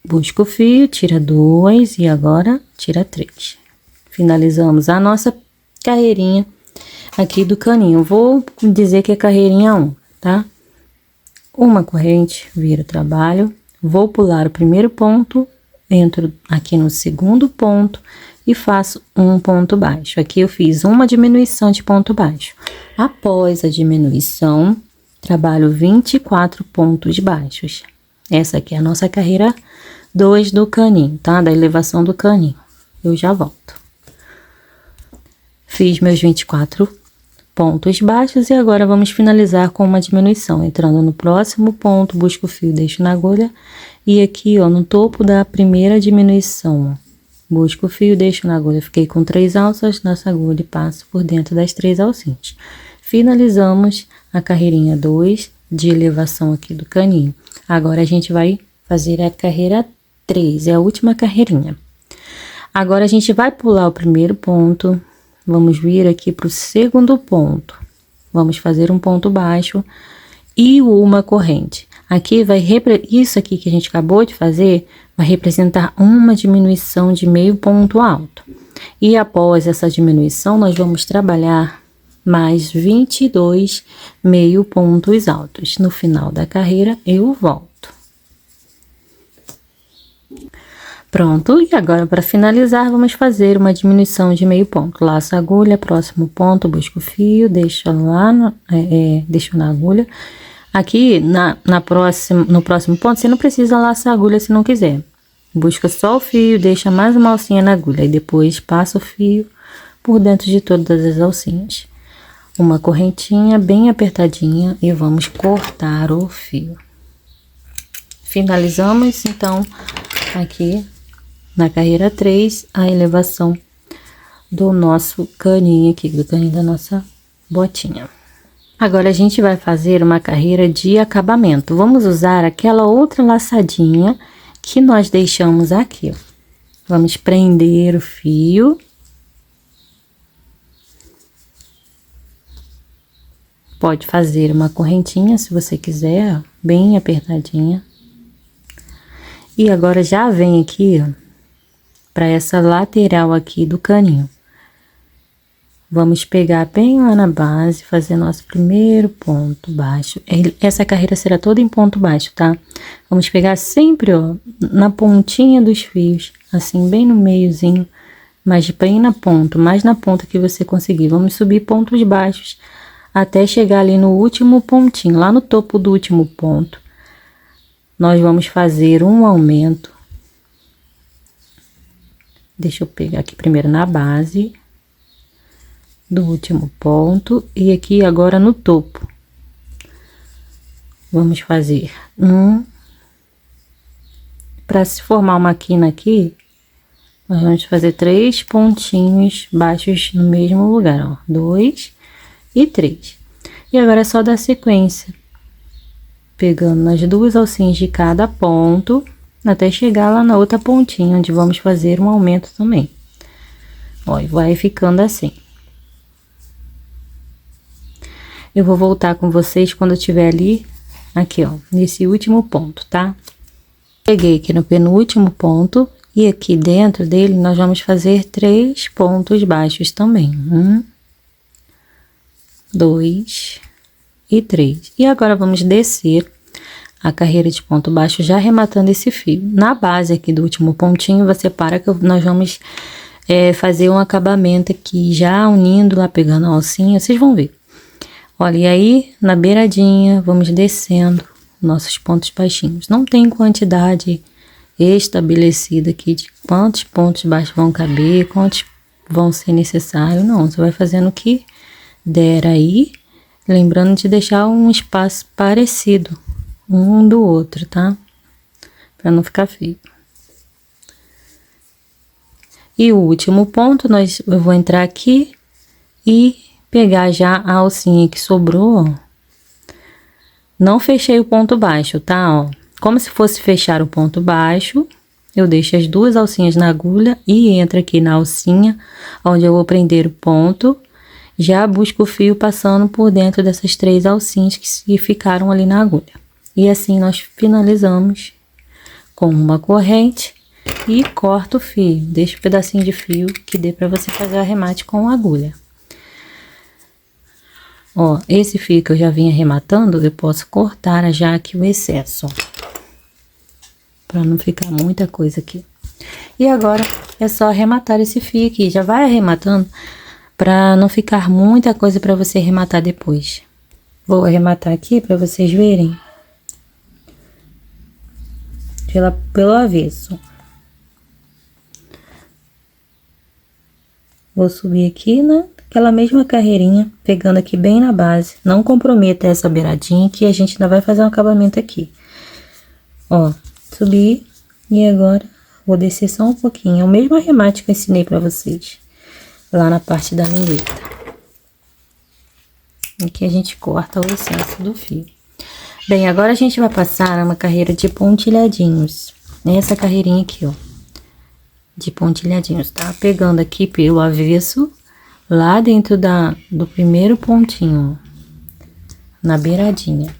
Busca o fio, tira duas e agora tira 3. Finalizamos a nossa carreirinha aqui do caninho. Vou dizer que é carreirinha 1, tá? Uma corrente, vira o trabalho. Vou pular o primeiro ponto, entro aqui no segundo ponto e faço um ponto baixo. Aqui eu fiz uma diminuição de ponto baixo. Após a diminuição, trabalho 24 pontos baixos. Essa aqui é a nossa carreira 2 do caninho, tá? Da elevação do caninho. Eu já volto. Fiz meus 24 pontos baixos e agora vamos finalizar com uma diminuição. Entrando no próximo ponto, busco o fio, deixo na agulha. E aqui, ó, no topo da primeira diminuição, ó, busco o fio, deixo na agulha. Fiquei com 3 alças nessa agulha e passo por dentro das 3 alcinhas. Finalizamos a carreirinha 2 de elevação aqui do caninho. Agora, a gente vai fazer a carreira 3, é a última carreirinha. Agora, a gente vai pular o primeiro ponto, vamos vir aqui pro segundo ponto. Vamos fazer um ponto baixo e uma corrente. Aqui isso aqui que a gente acabou de fazer vai representar uma diminuição de meio ponto alto. E após essa diminuição, nós vamos trabalhar mais 22 meio pontos altos. No final da carreira, eu volto. Pronto, e agora para finalizar, vamos fazer uma diminuição de meio ponto. Laço a agulha, próximo ponto, busco o fio, deixo lá, deixo na agulha. Aqui, no próximo ponto, você não precisa laçar a agulha se não quiser. Busca só o fio, deixa mais uma alcinha na agulha e depois passa o fio por dentro de todas as alcinhas. Uma correntinha bem apertadinha e vamos cortar o fio. Finalizamos, então, aqui na carreira 3, a elevação do nosso caninho aqui, do caninho da nossa botinha. Agora, a gente vai fazer uma carreira de acabamento. Vamos usar aquela outra laçadinha que nós deixamos aqui, ó. Vamos prender o fio. Pode fazer uma correntinha, se você quiser, ó, bem apertadinha. E agora, já vem aqui, ó, para essa lateral aqui do caninho. Vamos pegar bem lá na base, fazer nosso primeiro ponto baixo. Essa carreira será toda em ponto baixo, tá? Vamos pegar sempre, ó, na pontinha dos fios, assim, bem no meiozinho, mas bem na ponta, mais na ponta que você conseguir. Vamos subir pontos baixos até chegar ali no último pontinho, lá no topo do último ponto. Nós vamos fazer um aumento. Deixa eu pegar aqui primeiro na base do último ponto e aqui agora no topo. Vamos fazer para se formar uma quina aqui, nós vamos fazer 3 pontinhos baixos no mesmo lugar, ó, 2 e 3. E agora é só dar sequência, pegando nas 2 alcinhas de cada ponto, até chegar lá na outra pontinha, onde vamos fazer um aumento também. Ó, e vai ficando assim. Eu vou voltar com vocês quando eu estiver ali, aqui, ó, nesse último ponto, tá? Peguei aqui no penúltimo ponto e aqui dentro dele nós vamos fazer 3 pontos baixos também. 1, 2 e 3. E agora vamos descer a carreira de ponto baixo já arrematando esse fio. Na base aqui do último pontinho, você para que nós vamos fazer um acabamento aqui, já unindo lá, pegando a alcinha, vocês vão ver. Olha, e aí, na beiradinha, vamos descendo nossos pontos baixinhos. Não tem quantidade estabelecida aqui de quantos pontos baixos vão caber, quantos vão ser necessários, não. Você vai fazendo o que der aí, lembrando de deixar um espaço parecido um do outro, tá? Pra não ficar feio. E o último ponto, eu vou entrar aqui e pegar já a alcinha que sobrou, ó. Não fechei o ponto baixo, tá? Ó, como se fosse fechar o ponto baixo, eu deixo as 2 alcinhas na agulha e entro aqui na alcinha, onde eu vou prender o ponto. Já busco o fio passando por dentro dessas 3 alcinhas que ficaram ali na agulha. E assim nós finalizamos com uma corrente e corto o fio. Deixa um pedacinho de fio que dê para você fazer o arremate com a agulha. Ó, esse fio que eu já vim arrematando, eu posso cortar já aqui o excesso, para não ficar muita coisa aqui. E agora é só arrematar esse fio aqui, já vai arrematando para não ficar muita coisa para você arrematar depois. Vou arrematar aqui para vocês verem pelo avesso. Vou subir aqui naquela mesma carreirinha, pegando aqui bem na base. Não comprometa essa beiradinha que a gente ainda vai fazer um acabamento aqui. Ó, subi e agora vou descer só um pouquinho. É o mesmo arremate que eu ensinei pra vocês lá na parte da lingueta. Aqui a gente corta o excesso do fio. Bem, agora a gente vai passar uma carreira de pontilhadinhos. Nessa carreirinha aqui, ó, de pontilhadinhos, tá? Pegando aqui pelo avesso, lá dentro do primeiro pontinho, ó, na beiradinha.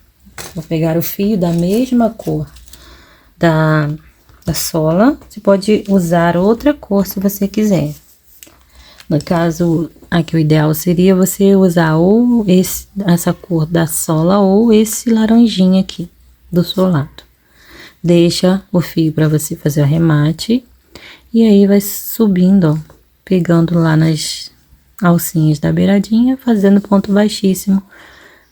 Vou pegar o fio da mesma cor da sola. Você pode usar outra cor se você quiser. No caso, aqui o ideal seria você usar ou essa cor da sola ou esse laranjinha aqui do solado. Deixa o fio para você fazer o arremate e aí vai subindo, ó, pegando lá nas alcinhas da beiradinha, fazendo ponto baixíssimo,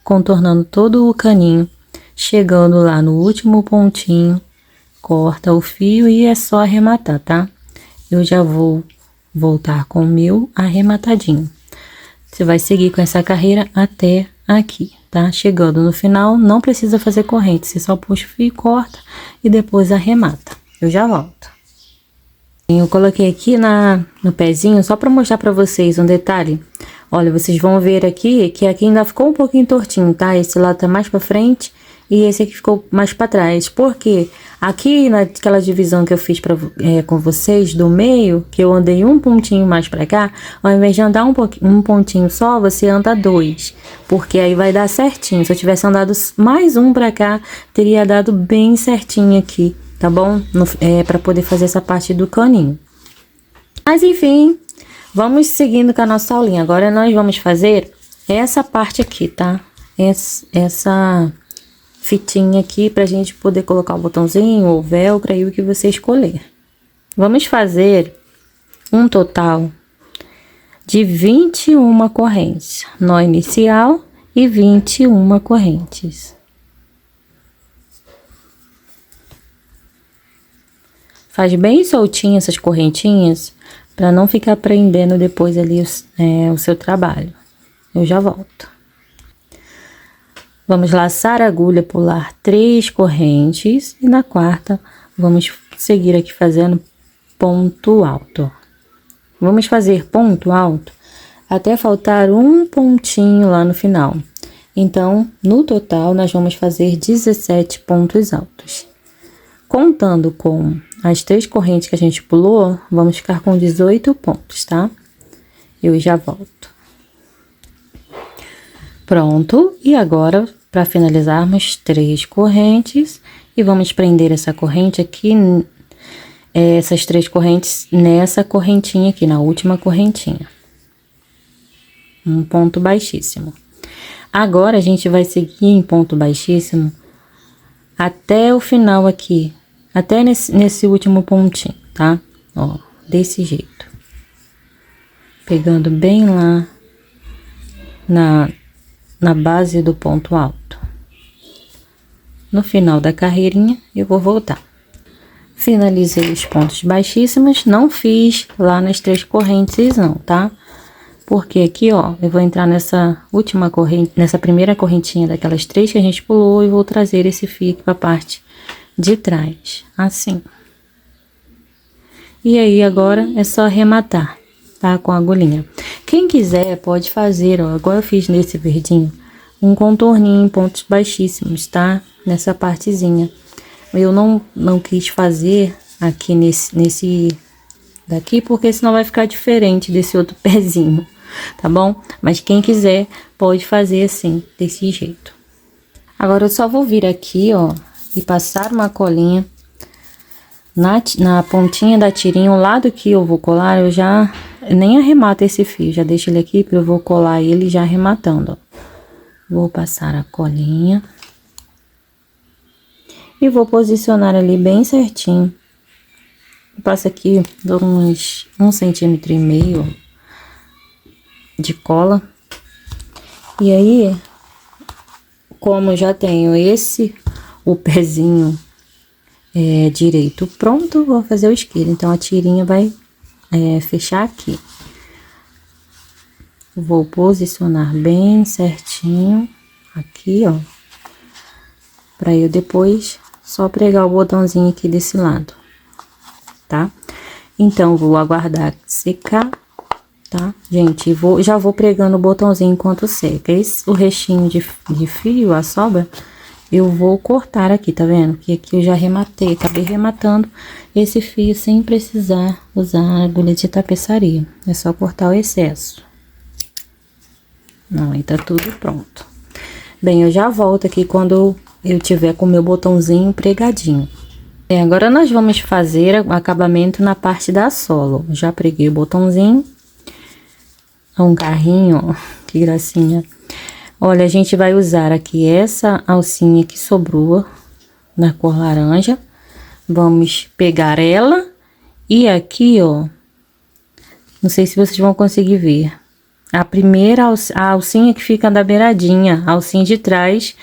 contornando todo o caninho, chegando lá no último pontinho, corta o fio e é só arrematar, tá? Eu já vou voltar com o meu arrematadinho. Você vai seguir com essa carreira até aqui, tá? Chegando no final, não precisa fazer corrente, você só puxa o fio, corta e depois arremata. Eu já volto. Eu coloquei aqui no pezinho só para mostrar para vocês um detalhe. Olha, vocês vão ver aqui que aqui ainda ficou um pouquinho tortinho, tá? Esse lado tá mais para frente e esse aqui ficou mais para trás. Porque aqui naquela divisão que eu fiz com vocês do meio, que eu andei um pontinho mais para cá, ao invés de andar um pontinho só, você anda dois. Porque aí vai dar certinho. Se eu tivesse andado mais um para cá, teria dado bem certinho aqui, tá bom? Para poder fazer essa parte do caninho. Mas enfim, vamos seguindo com a nossa aulinha. Agora nós vamos fazer essa parte aqui, tá? Essa fitinha aqui pra gente poder colocar o botãozinho ou velcro aí, o que você escolher. Vamos fazer um total de 21 correntes. Nó inicial e 21 correntes. Faz bem soltinho essas correntinhas, para não ficar prendendo depois ali o seu trabalho. Eu já volto. Vamos laçar a agulha, pular 3 correntes e na quarta vamos seguir aqui fazendo ponto alto. Vamos fazer ponto alto até faltar um pontinho lá no final. Então, no total, nós vamos fazer 17 pontos altos. Contando com as 3 correntes que a gente pulou, vamos ficar com 18 pontos, tá? Eu já volto. Pronto, e agora, para finalizarmos, 3 correntes, e vamos prender essa corrente aqui, essas 3 correntes nessa correntinha aqui, na última correntinha. Um ponto baixíssimo. Agora, a gente vai seguir em ponto baixíssimo até o final aqui. Até nesse último pontinho, tá? Ó, desse jeito. Pegando bem lá na base do ponto alto. No final da carreirinha, eu vou voltar. Finalizei os pontos baixíssimos, não fiz lá nas 3 correntes não, tá? Porque aqui, ó, eu vou entrar nessa última corrente, nessa primeira correntinha daquelas 3 que a gente pulou e vou trazer esse fio aqui pra parte de trás, assim. E aí, agora é só arrematar, tá? Com a agulhinha. Quem quiser, pode fazer, ó, igual eu fiz nesse verdinho, um contorninho em pontos baixíssimos, tá? Nessa partezinha. Eu não quis fazer aqui nesse daqui, porque senão vai ficar diferente desse outro pezinho, tá bom? Mas quem quiser, pode fazer assim, desse jeito. Agora, eu só vou vir aqui, ó, e passar uma colinha na pontinha da tirinha. O lado que eu vou colar, eu já nem arremato esse fio, já deixo ele aqui, porque eu vou colar ele já arrematando, ó. Vou passar a colinha e vou posicionar ali bem certinho. Eu passo aqui, dou uns 1,5 centímetro de cola. E aí, como já tenho o pezinho direito pronto, vou fazer o isqueiro. Então, a tirinha vai fechar aqui. Vou posicionar bem certinho aqui, ó. Pra eu depois só pregar o botãozinho aqui desse lado, tá? Então, vou aguardar secar, tá? Gente, já vou pregando o botãozinho enquanto seca. O restinho de fio, a sobra, eu vou cortar aqui, tá vendo? Que aqui eu já arrematei, acabei rematando esse fio sem precisar usar a agulha de tapeçaria. É só cortar o excesso. Não, aí tá tudo pronto. Bem, eu já volto aqui quando eu tiver com o meu botãozinho pregadinho. Bem, agora nós vamos fazer o acabamento na parte da sola. Já preguei o botãozinho. Um carrinho, ó, que gracinha. Olha, a gente vai usar aqui essa alcinha que sobrou na cor laranja. Vamos pegar ela e aqui, ó, não sei se vocês vão conseguir ver. A primeira a alcinha que fica da beiradinha, a alcinha de trás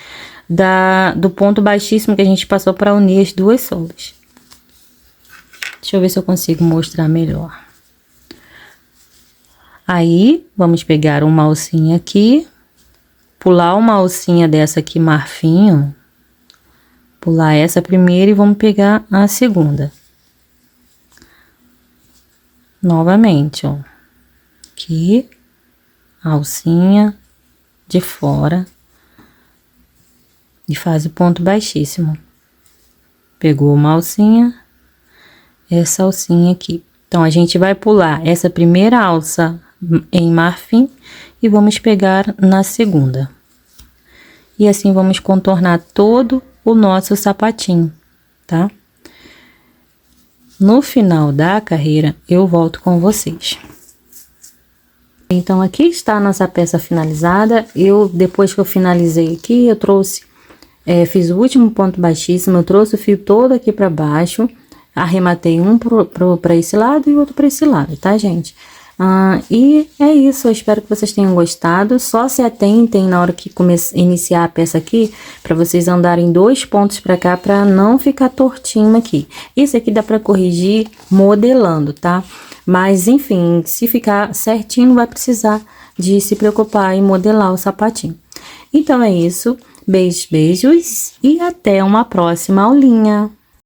do ponto baixíssimo que a gente passou para unir as duas solas. Deixa eu ver se eu consigo mostrar melhor. Aí, vamos pegar uma alcinha aqui, pular uma alcinha dessa aqui marfim, ó. Pular essa primeira e vamos pegar a segunda. Novamente, ó. Aqui, a alcinha de fora e faz o ponto baixíssimo. Pegou uma alcinha, essa alcinha aqui. Então, a gente vai pular essa primeira alça em marfim e vamos pegar na segunda. E assim vamos contornar todo o nosso sapatinho, tá? No final da carreira, eu volto com vocês. Então, aqui está a nossa peça finalizada. Depois que eu finalizei aqui, eu trouxe, fiz o último ponto baixíssimo, eu trouxe o fio todo aqui para baixo, arrematei um para esse lado e outro para esse lado, tá, gente? E é isso, eu espero que vocês tenham gostado. Só se atentem na hora que iniciar a peça aqui, para vocês andarem 2 pontos para cá, para não ficar tortinho aqui. Isso aqui dá para corrigir modelando, tá? Mas, enfim, se ficar certinho, não vai precisar de se preocupar em modelar o sapatinho. Então, é isso. Beijos, beijos e até uma próxima aulinha.